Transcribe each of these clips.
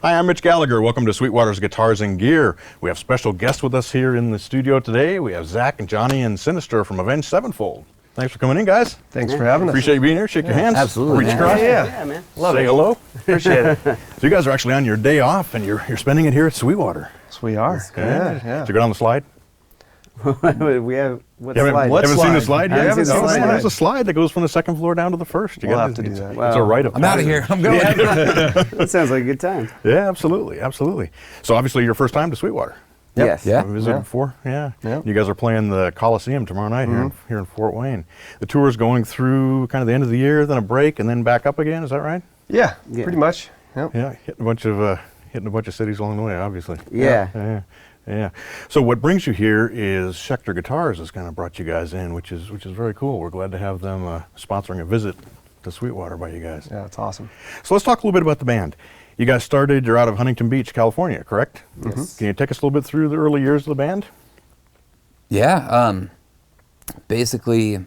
Hi, I'm Mitch Gallagher. Welcome to Sweetwater's Guitars and Gear. We have special guests with us here in the studio today. We have Zach and Johnny and Synyster from Avenged Sevenfold. Thanks for coming in, guys. Thanks for having us. Appreciate you being here. Shake your hands. Absolutely. Reach across. Yeah, man. Say hello. Appreciate it. So you guys are actually on your day off, and you're spending it here at Sweetwater. Yes, we are. Yeah. Did you get on the slide? We have what slide? What haven't slide? seen the slide I yet? haven't seen the slide. There's a slide that goes from the second floor down to the first. We'll have to do that. It's a rite of I'm out of here. I'm going. That sounds like a good time. Yeah, absolutely, absolutely. So obviously your first time to Sweetwater. Yes. Yeah. Have you visited before? Yeah. Yep. You guys are playing the Coliseum tomorrow night here in Fort Wayne. The tour is going through kind of the end of the year, then a break, and then back up again. Is that right? Yeah, pretty much. Yep. Yeah, hitting a bunch of cities along the way, obviously. Yeah. Yeah. So what brings you here is Schecter Guitars has kind of brought you guys in, which is very cool. We're glad to have them sponsoring a visit to Sweetwater by you guys. Yeah, it's awesome. So let's talk a little bit about the band. You guys you're out of Huntington Beach, California, correct? Yes. Can you take us a little bit through the early years of the band? Yeah. Basically,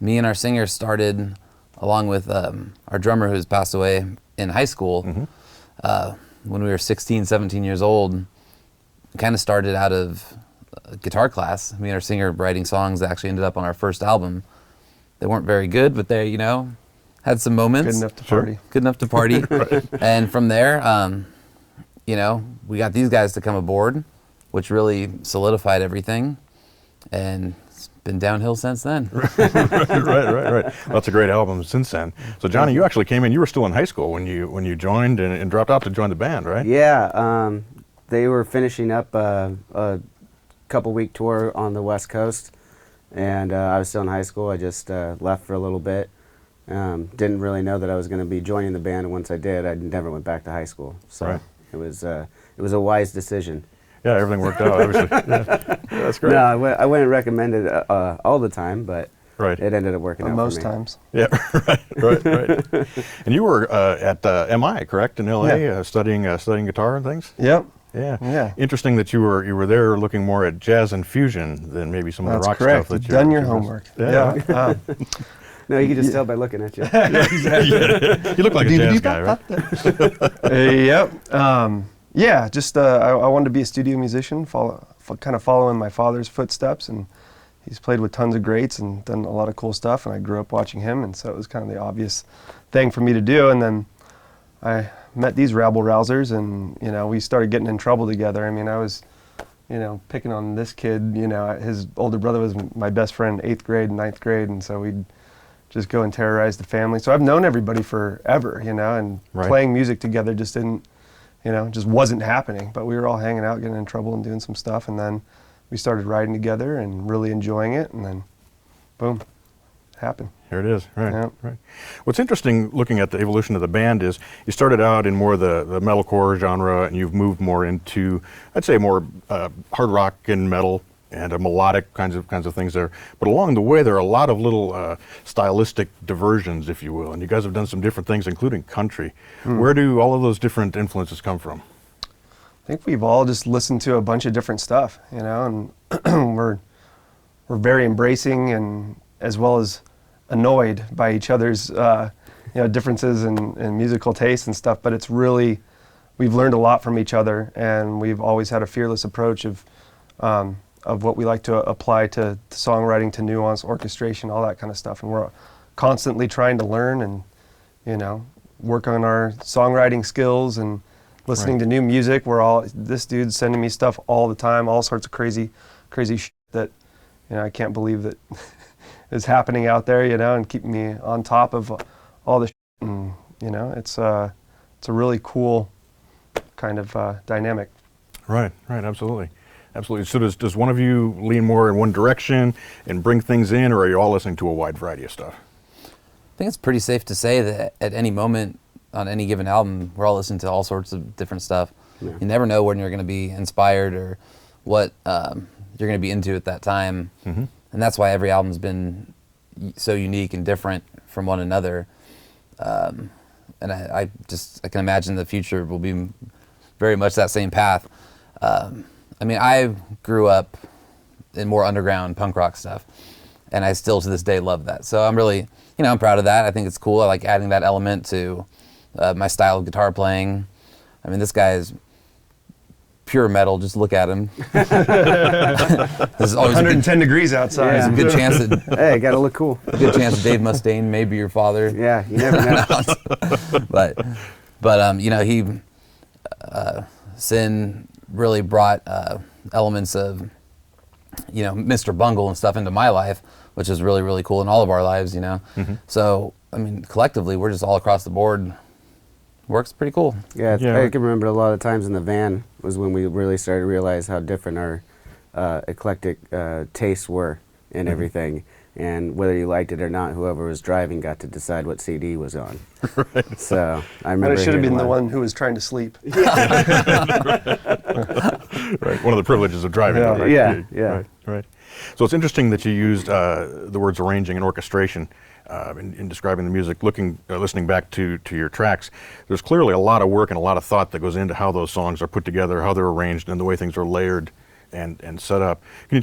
me and our singer started along with our drummer who's passed away in high school when we were 16, 17 years old. Kind of started out of guitar class. Me and our singer writing songs that actually ended up on our first album. They weren't very good, but they, had some moments. Good enough to party. Good enough to party. And from there, we got these guys to come aboard, which really solidified everything. And it's been downhill since then. Right. Lots of great albums since then. So Johnny, you actually came in, you were still in high school when you joined and dropped out to join the band, right? Yeah. They were finishing up a couple-week tour on the West Coast, and I was still in high school. I just left for a little bit. Didn't really know that I was going to be joining the band, and once I did, I never went back to high school. So it was a wise decision. Yeah, everything worked out, obviously. Yeah, that's great. No, I wouldn't recommend it all the time, but it ended up working out Most for me. times. Yeah, right. And you were at MI, correct, in LA, studying guitar and things? Yep. Yeah. Interesting that you were there looking more at jazz and fusion than maybe some of the rock correct. stuff that Done your homework. Yeah. No, you can just tell by looking at you. You look like a jazz guy, right? Yep. Just I wanted to be a studio musician, kind of following my father's footsteps, and he's played with tons of greats and done a lot of cool stuff, and I grew up watching him, and so it was kind of the obvious thing for me to do. And then I met these rabble-rousers, and we started getting in trouble together. I mean, I was picking on this kid. His older brother was my best friend in 8th grade and 9th grade, and so we'd just go and terrorize the family. So I've known everybody forever, and playing music together just didn't, just wasn't happening. But we were all hanging out, getting in trouble and doing some stuff, and then we started riding together and really enjoying it, and then boom, it happened. Here it is, right, Yep. right. What's interesting looking at the evolution of the band is you started out in more the metalcore genre, and you've moved more into, I'd say, more hard rock and metal and melodic kinds of things there. But along the way, there are a lot of little stylistic diversions, if you will, and you guys have done some different things, including country. Where do all of those different influences come from? I think we've all just listened to a bunch of different stuff, and we're very embracing and as well as annoyed by each other's differences in musical tastes and stuff. But it's really, we've learned a lot from each other, and we've always had a fearless approach of what we like to apply to songwriting, to nuance, orchestration, all that kind of stuff. And we're constantly trying to learn and work on our songwriting skills and listening to new music. This dude's sending me stuff all the time, all sorts of crazy shit that I can't believe that is happening out there, and keeping me on top of all the shit. And it's a really cool kind of dynamic. Right, absolutely. So does one of you lean more in one direction and bring things in, or are you all listening to a wide variety of stuff? I think it's pretty safe to say that at any moment on any given album, we're all listening to all sorts of different stuff. Yeah. You never know when you're going to be inspired or what you're going to be into at that time. Mm-hmm. And that's why every album's been so unique and different from one another. And I can imagine the future will be very much that same path. I grew up in more underground punk rock stuff, and I still to this day love that. So I'm really, I'm proud of that. I think it's cool. I like adding that element to my style of guitar playing. I mean, this guy is pure metal. Just look at him. There's always 110 degrees outside. there's a good chance that Hey, gotta look cool. a good chance Dave Mustaine may be your father. Yeah, you never know. but you know, Sin really brought elements of, you know, Mr. Bungle and stuff into my life, which is really, really cool in all of our lives, you know. So, I mean, collectively, we're just all across the board. Works pretty cool. Yeah, Yeah. I can remember a lot of times in the van was when we really started to realize how different our eclectic tastes were in everything. And whether you liked it or not, whoever was driving got to decide what CD was on. Right. So I remember. But I should have hearing been a the lot. one who was trying to sleep. Right. One of the privileges of driving. Yeah. Right? Yeah. Right. Right. So it's interesting that you used the words arranging and orchestration in describing the music. Listening back to your tracks, there's clearly a lot of work and a lot of thought that goes into how those songs are put together, how they're arranged, and the way things are layered and set up. Can you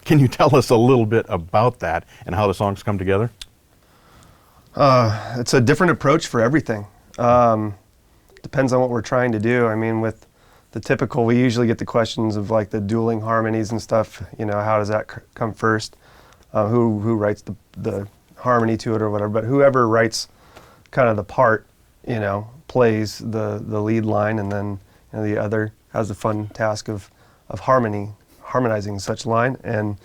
can you tell us a little bit about that and how the songs come together? It's a different approach for everything. Depends on what we're trying to do. I mean, with the typical, we usually get the questions of like the dueling harmonies and stuff. You know, how does that come first? Who writes the harmony to it or whatever? But whoever writes kind of the part, you know, plays the lead line, and then you know, the other has the fun task of harmonizing such line, and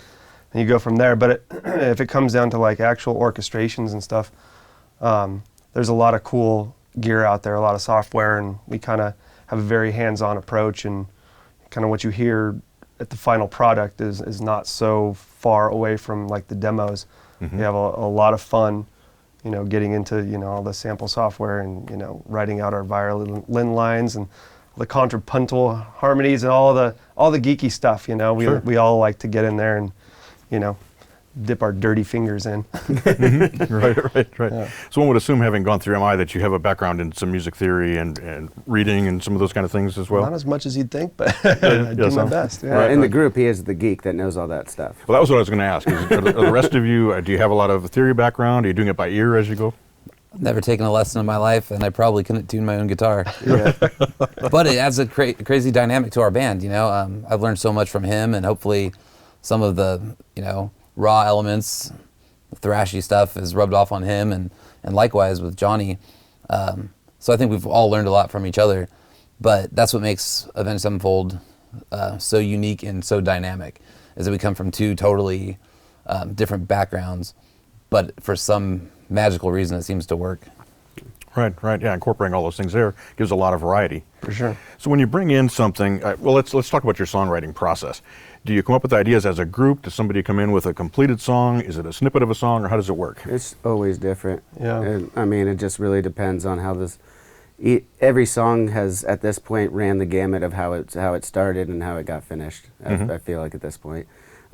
you go from there. But if it comes down to like actual orchestrations and stuff, there's a lot of cool gear out there, a lot of software, and we kind of have a very hands-on approach, and kind of what you hear at the final product is not so far away from like the demos. We have a lot of fun, you know, getting into, you know, all the sample software and, you know, writing out our violin lines and the contrapuntal harmonies and all the geeky stuff, you know. We all like to get in there and, you know, dip our dirty fingers in. Right. Yeah. So one would assume, having gone through MI, that you have a background in some music theory and reading and some of those kind of things as well. Not as much as you'd think, but I do my best. Yeah. Right. In the group, he is the geek that knows all that stuff. Well, that was what I was going to ask. Are the rest of you, do you have a lot of theory background? Are you doing it by ear as you go? Never taken a lesson in my life, and I probably couldn't tune my own guitar. Yeah. But it adds a crazy dynamic to our band, you know. I've learned so much from him, and hopefully some of the, you know, raw elements, the thrashy stuff is rubbed off on him, and likewise with Johnny. So I think we've all learned a lot from each other, but that's what makes Avenged Sevenfold so unique and so dynamic, is that we come from two totally different backgrounds, but for some magical reason it seems to work. Right. Yeah, incorporating all those things there gives a lot of variety. For sure. So when you bring in something, well, let's talk about your songwriting process. Do you come up with ideas as a group? Does somebody come in with a completed song? Is it a snippet of a song, or how does it work? It's always different. Yeah. And, I mean, it just really depends on how this. Every song has, at this point, ran the gamut of how it started and how it got finished. I feel like at this point,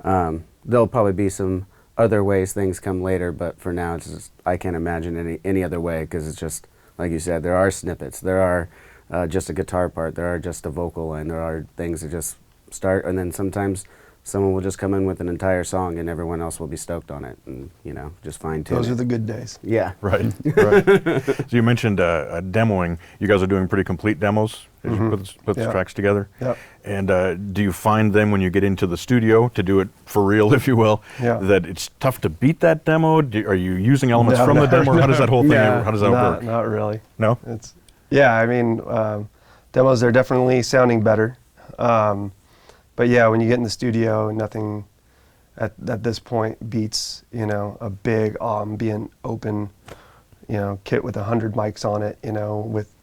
there'll probably be some other ways things come later, but for now, it's just, I can't imagine any other way, because it's just like you said. There are snippets. There are just a guitar part. There are just a vocal line. There are things that just start, and then sometimes someone will just come in with an entire song and everyone else will be stoked on it, and, you know, just fine tune Those it. are the good days. Yeah. Right. So you mentioned demoing. You guys are doing pretty complete demos as you put the tracks together. Yep. And do you find then, when you get into the studio to do it for real, if you will, Yeah. that it's tough to beat that demo? Are you using elements from the demo, or how does that whole thing? How does that work? Not really. No. Yeah, I mean, demos are definitely sounding better. But yeah, when you get in the studio, nothing at this point beats, you know, a big ambient open, you know, kit with 100 mics on it, you know, with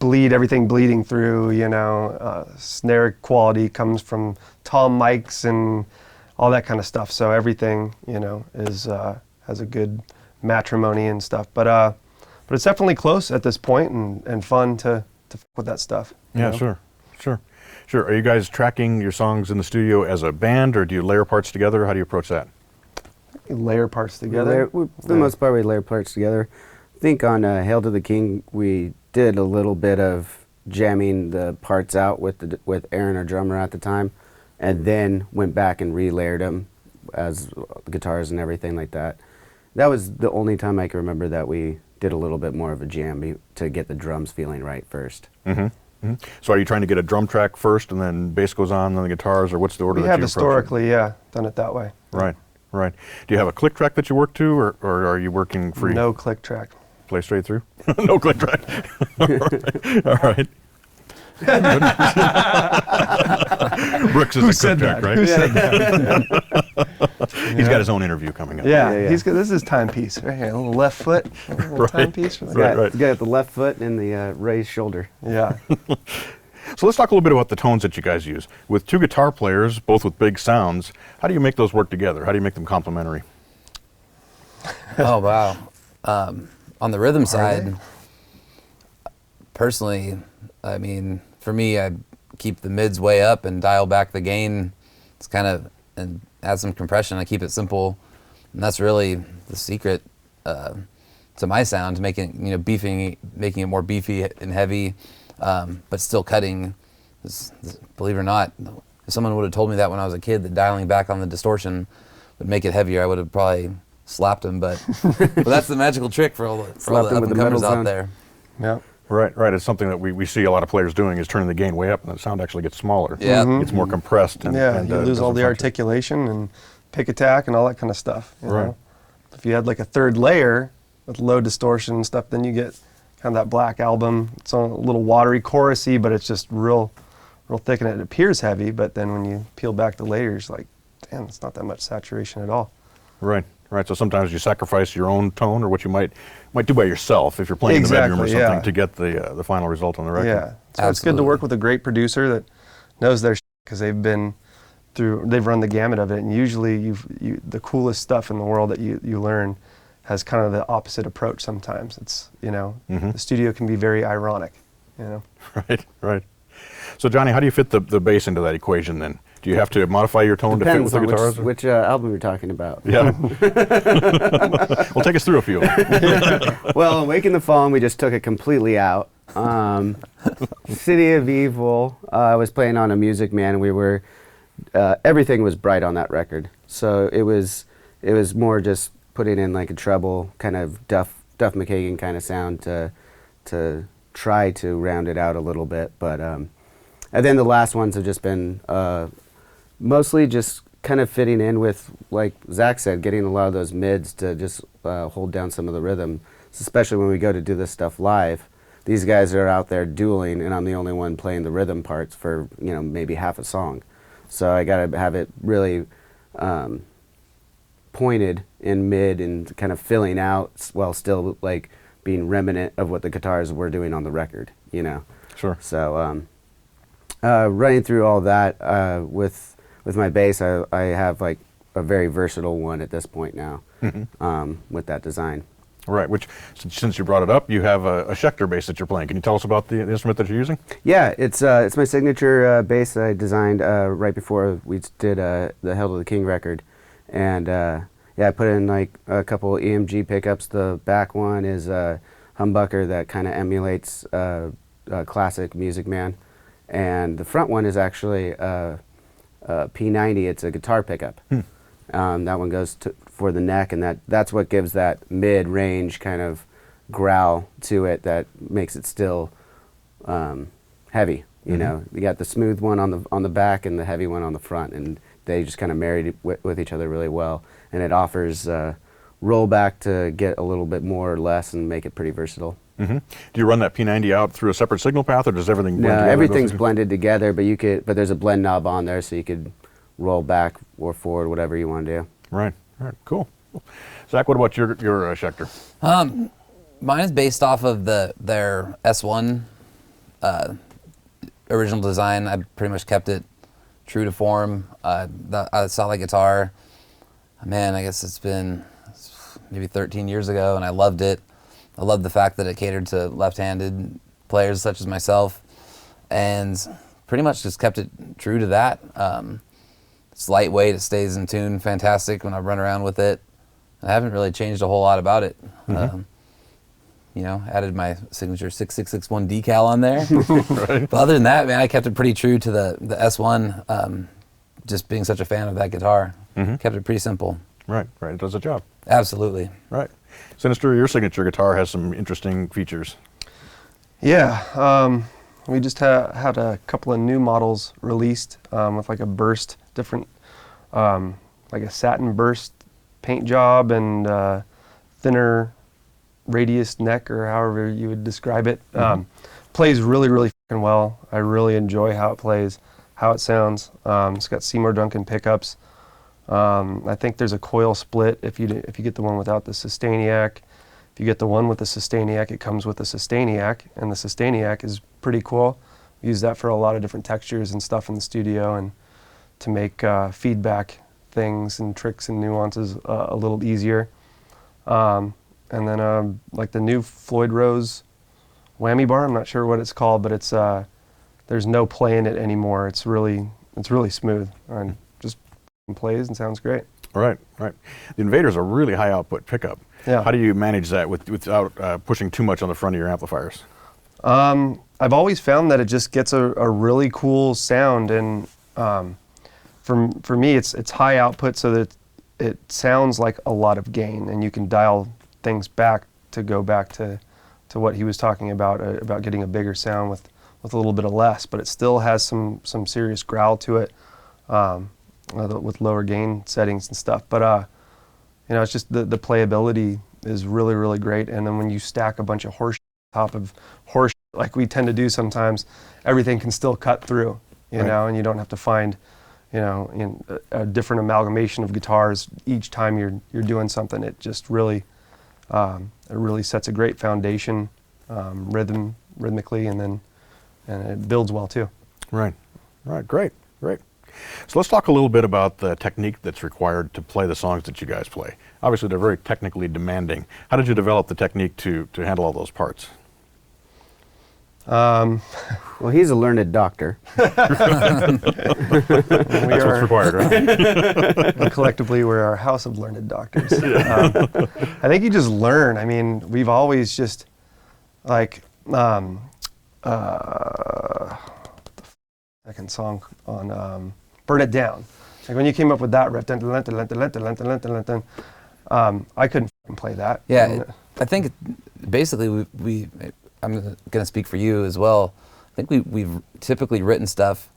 everything bleeding through, you know, snare quality comes from tom mics and all that kind of stuff. So everything, you know, is has a good matrimony and stuff. But it's definitely close at this point, and fun to fuck with that stuff. you Yeah, know? sure. Are you guys tracking your songs in the studio as a band, or do you layer parts together? How do you approach that? You layer parts together. For the most part, we layer parts together. I think on Hail to the King, we did a little bit of jamming the parts out with Aaron, our drummer at the time, and then went back and re-layered them as guitars and everything like that. That was the only time I can remember that we did a little bit more of a jam to get the drums feeling right first. So are you trying to get a drum track first and then bass goes on, then the guitars, or what's the order We that have you approach it? historically, yeah, done it that way. Right, right. Do you have a click track that you work to, or are you working free? No click track. Play straight through? No click track. All right. Brooks is a click track, right? He's got his own interview coming up. Yeah, Yeah. this is his timepiece right here. A little left foot, a little Right. timepiece. For the Right, guy. right. Got the left foot and the raised shoulder. Yeah. So let's talk a little bit about the tones that you guys use. With two guitar players, both with big sounds, how do you make those work together? How do you make them complementary? Oh wow. On the rhythm side, personally, I mean, for me, I keep the mids way up and dial back the gain. It's kind of, and add some compression. I keep it simple, and that's really the secret to my sound, making making it more beefy and heavy, but still cutting. Believe it or not, if someone would have told me that when I was a kid, that dialing back on the distortion would make it heavier, I would have probably slapped him. But that's the magical trick for all the Slapped him up with and the comers metal out zone. there. Yeah. Right, right. It's something that we see a lot of players doing, is turning the gain way up, and the sound actually gets smaller. Yeah. It's more compressed. And, Yeah, and, you lose all doesn't the function. articulation and pick attack and all that kind of stuff. You Right. know? If you had like a third layer with low distortion and stuff, then you get kind of that Black Album. It's a little watery, chorusy, but it's just real thick, and it appears heavy. But then when you peel back the layers, like, damn, it's not that much saturation at all. Right, right. So sometimes you sacrifice your own tone, or what you might do by yourself if you're playing in the bedroom or Exactly, something, yeah. to get the final result on the record. Yeah, so it's good to work with a great producer that knows their because they've run the gamut of it, and usually the coolest stuff in the world that you learn has kind of the opposite approach sometimes. It's, the studio can be very ironic, Right, right. So Johnny, how do you fit the bass into that equation then? Do you have to modify your tone Depends to fit with on the guitars? which album you're talking about. Yeah. Well, take us through a few. Well, Wake in the Fallen, we just took it completely out. City of Evil, I was playing on a Music Man, and we were everything was bright on that record. So it was more just putting in like a treble kind of Duff McKagan kind of sound to try to round it out a little bit. But and then the last ones have just been mostly just kind of fitting in with, like Zach said, getting a lot of those mids to just hold down some of the rhythm, especially when we go to do this stuff live. These guys are out there dueling, and I'm the only one playing the rhythm parts for maybe half a song. So I got to have it really pointed in mid and kind of filling out while still like being remnant of what the guitars were doing on the record. Sure. So running through all that with my bass, I have like a very versatile one at this point now with that design. Right, which, since you brought it up, you have a Schecter bass that you're playing. Can you tell us about the instrument that you're using? Yeah, it's my signature bass that I designed right before we did the Hail to the King record. And yeah, I put in like a couple EMG pickups. The back one is a humbucker that kind of emulates a classic Music Man. And the front one is actually a P90. It's a guitar pickup. That one goes for the neck, and that's what gives that mid-range kind of growl to it that makes it still heavy. You got the smooth one on the back and the heavy one on the front, and they just kind of married with each other really well. And it offers rollback to get a little bit more or less and make it pretty versatile. Do you run that P90 out through a separate signal path, or does everything blend No, together? everything's blended together, but there's a blend knob on there, so you could roll back or forward, whatever you want to do. Right, right, cool. Zach, what about your Schecter? Mine is based off of their S1 original design. I pretty much kept it true to form. I saw the guitar, man, I guess it's been maybe 13 years ago, and I loved it. I loved the fact that it catered to left-handed players such as myself, and pretty much just kept it true to that. It's lightweight, it stays in tune fantastic when I run around with it. I haven't really changed a whole lot about it. Added my signature 6661 decal on there. Right. But other than that, man, I kept it pretty true to the S1, just being such a fan of that guitar. Kept it pretty simple. Right, right, it does the job. Absolutely. Right. Synyster, your signature guitar has some interesting features. Yeah, we just had a couple of new models released with like a burst, different, like a satin burst paint job and thinner radius neck, or however you would describe it. Plays really, really fucking well. I really enjoy how it plays, how it sounds. It's got Seymour Duncan pickups. I think there's a coil split if you get the one without the Sustainiac. If you get the one with the Sustainiac, it comes with the Sustainiac, and the Sustainiac is pretty cool. We use that for a lot of different textures and stuff in the studio, and to make feedback things and tricks and nuances a little easier. And then like the new Floyd Rose whammy bar, I'm not sure what it's called, but it's there's no play in it anymore. It's really smooth and just plays and sounds great. Right. The Invader's a really high output pickup. Yeah. How do you manage that without pushing too much on the front of your amplifiers? I've always found that it just gets a really cool sound, and for me it's high output so that it sounds like a lot of gain, and you can dial things back to go back to what he was talking about getting a bigger sound with a little bit of less, but it still has some serious growl to it with lower gain settings and stuff. But it's just the playability is really, really great. And then when you stack a bunch of horse on top of horse like we tend to do sometimes, everything can still cut through, you know, and you don't have to find, a different amalgamation of guitars each time you're doing something. It just really sets a great foundation, rhythmically, and it builds well too. Right, great. So let's talk a little bit about the technique that's required to play the songs that you guys play. Obviously, they're very technically demanding. How did you develop the technique to handle all those parts? Well, he's a learned doctor. That's what's required, right? Collectively, we're our house of learned doctors. I think you just learn. I mean, we've always just like second song on Burn It Down. Like when you came up with that riff, I couldn't fucking play that. Yeah, I think basically I'm going to speak for you as well. I think we've typically written stuff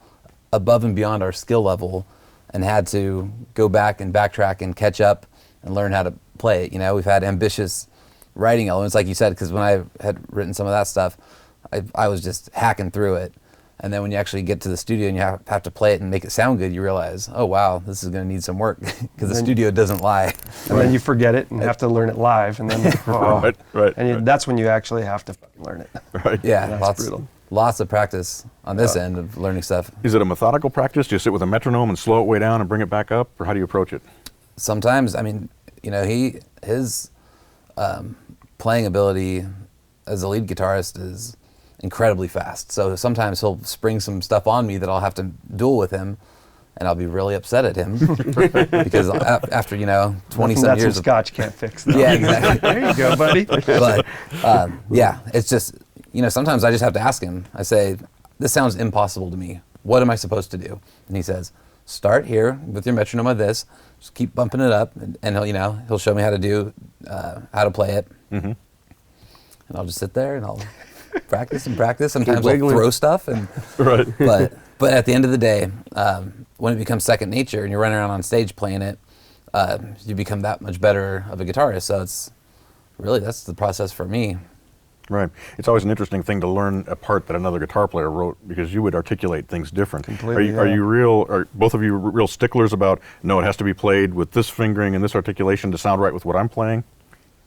above and beyond our skill level and had to go back and backtrack and catch up and learn how to play it. We've had ambitious writing elements, like you said, because when I had written some of that stuff, I was just hacking through it. And then when you actually get to the studio and you have to play it and make it sound good, you realize, oh wow, this is going to need some work because the studio doesn't lie. And then you forget it and have to learn it live, and then Right. And that's when you actually have to fucking learn it. Right. Yeah, That's brutal. Lots of practice on this end of learning stuff. Is it a methodical practice? Do you sit with a metronome and slow it way down and bring it back up, or how do you approach it? Sometimes, I mean, his playing ability as a lead guitarist is incredibly fast. So sometimes he'll spring some stuff on me that I'll have to duel with him, and I'll be really upset at him because after 20 some years some scotch can't fix that. Yeah, exactly. There you go, buddy. But yeah, it's just sometimes I just have to ask him. I say, this sounds impossible to me. What am I supposed to do? And he says, start here with your metronome of this. Just keep bumping it up, and he'll show me how to play it. Mm-hmm. And I'll just sit there and I'll practice. Sometimes I'll throw stuff, Right. but at the end of the day, when it becomes second nature and you're running around on stage playing it, you become that much better of a guitarist. So that's the process for me. Right. It's always an interesting thing to learn a part that another guitar player wrote, because you would articulate things different. Completely, Are both of you real sticklers about, no, it has to be played with this fingering and this articulation to sound right with what I'm playing?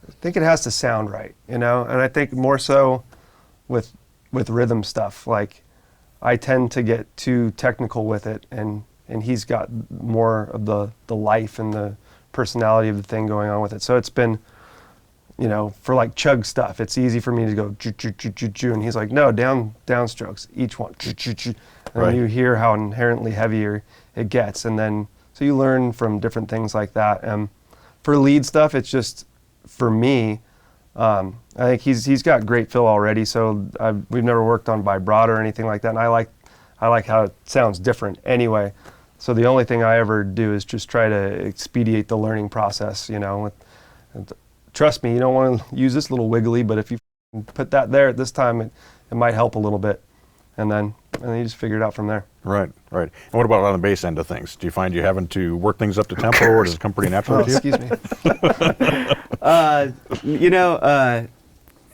I think it has to sound right, and I think more so with rhythm stuff. Like, I tend to get too technical with it, and he's got more of the life and the personality of the thing going on with it. So it's been, for like chug stuff, it's easy for me to go choo choo choo choo choo, and he's like, no, down strokes, each one choo choo choo, and Right. you hear how inherently heavier it gets, and then so you learn from different things like that. For lead stuff, it's just, for me, I think he's got great fill already, so we've never worked on vibrato or anything like that, and I like how it sounds different anyway. So the only thing I ever do is just try to expedite the learning process, And trust me, you don't want to use this little wiggly, but if you put that there at this time, it might help a little bit. And then you just figure it out from there. Right. And what about on the bass end of things? Do you find you having to work things up to tempo, or does it come pretty naturally to you? Excuse me.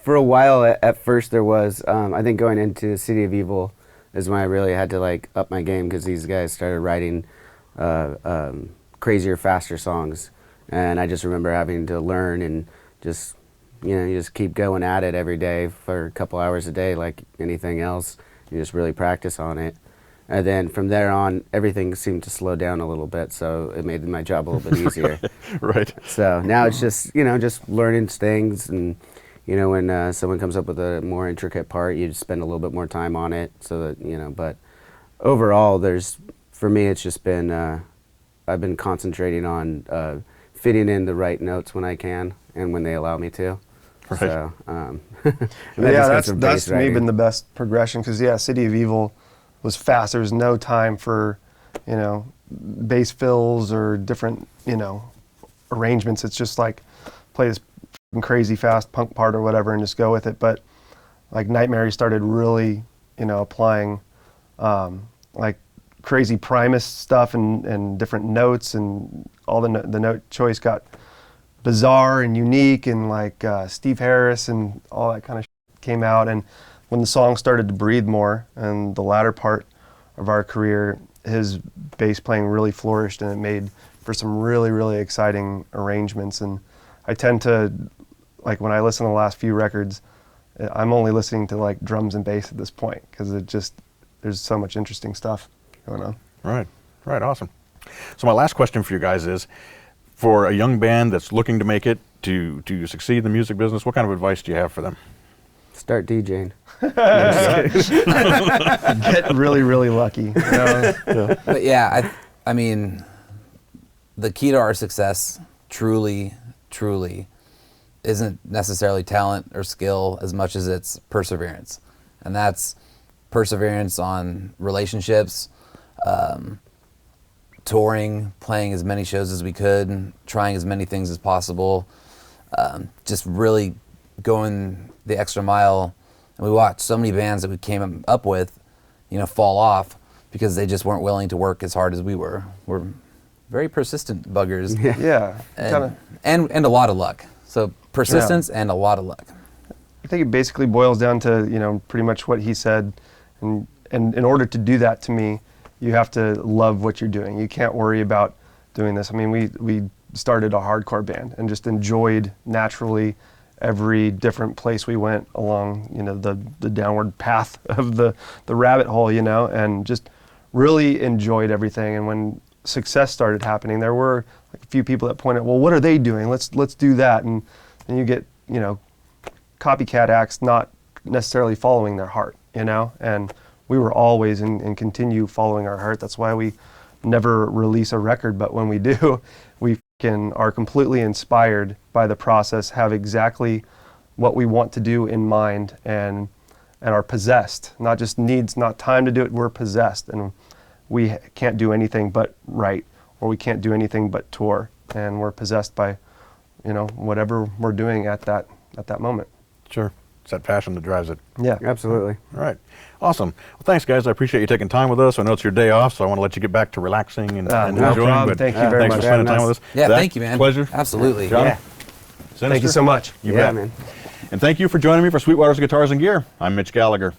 For a while at first there was, I think going into City of Evil is when I really had to like up my game, because these guys started writing crazier, faster songs. And I just remember having to learn and just, you just keep going at it every day for a couple hours a day like anything else. You just really practice on it. And then from there on, everything seemed to slow down a little bit, so it made my job a little bit easier. Right. So now it's just, just learning things, and, when someone comes up with a more intricate part, you just spend a little bit more time on it, so that, but overall, for me, it's just been, I've been concentrating on fitting in the right notes when I can, and when they allow me to. Right. So, that's to me been the best progression, because City of Evil was fast. There was no time for, bass fills or different, arrangements. It's just like play this crazy fast punk part or whatever and just go with it. But like Nightmare, he started really, applying like crazy Primus stuff and different notes, and all the note choice got bizarre and unique, and like Steve Harris and all that kind of came out. And when the song started to breathe more, and the latter part of our career, his bass playing really flourished, and it made for some really, really exciting arrangements. And I tend to, like when I listen to the last few records, I'm only listening to like drums and bass at this point, because there's so much interesting stuff going on. Right, awesome. So my last question for you guys is, for a young band that's looking to make it, to succeed in the music business, what kind of advice do you have for them? Start DJing. Get really, really lucky. But yeah, I mean, the key to our success truly isn't necessarily talent or skill as much as it's perseverance. And that's perseverance on relationships, touring, playing as many shows as we could, trying as many things as possible, just really going the extra mile. And we watched so many bands that we came up with, fall off because they just weren't willing to work as hard as we were. We're very persistent buggers. Yeah. And a lot of luck. So persistence and a lot of luck. I think it basically boils down to, pretty much what he said. And in order to do that, to me, you have to love what you're doing. You can't worry about doing this. I mean, we started a hardcore band and just enjoyed naturally every different place we went along, the downward path of the rabbit hole, and just really enjoyed everything. And when success started happening, there were like a few people that pointed, well, what are they doing? Let's do that. And you get, copycat acts not necessarily following their heart, and we were always and continue following our heart. That's why we never release a record, but when we do, we are completely inspired by the process, have exactly what we want to do in mind, and are possessed. Not just needs, not time to do it, we're possessed, and we can't do anything but write, or we can't do anything but tour, and we're possessed by, whatever we're doing at that moment. Sure. It's that passion that drives it. Yeah. Absolutely. All right. Awesome. Well, thanks, guys. I appreciate you taking time with us. I know it's your day off, so I want to let you get back to relaxing and No enjoying. problem. But Thank you very thanks much. for spending time with us. Yeah, Zach, thank you, man. Pleasure. Absolutely. John? Yeah. Synyster? Thank you so much. You Yeah, bet. man. And thank you for joining me for Sweetwater's Guitars and Gear. I'm Mitch Gallagher.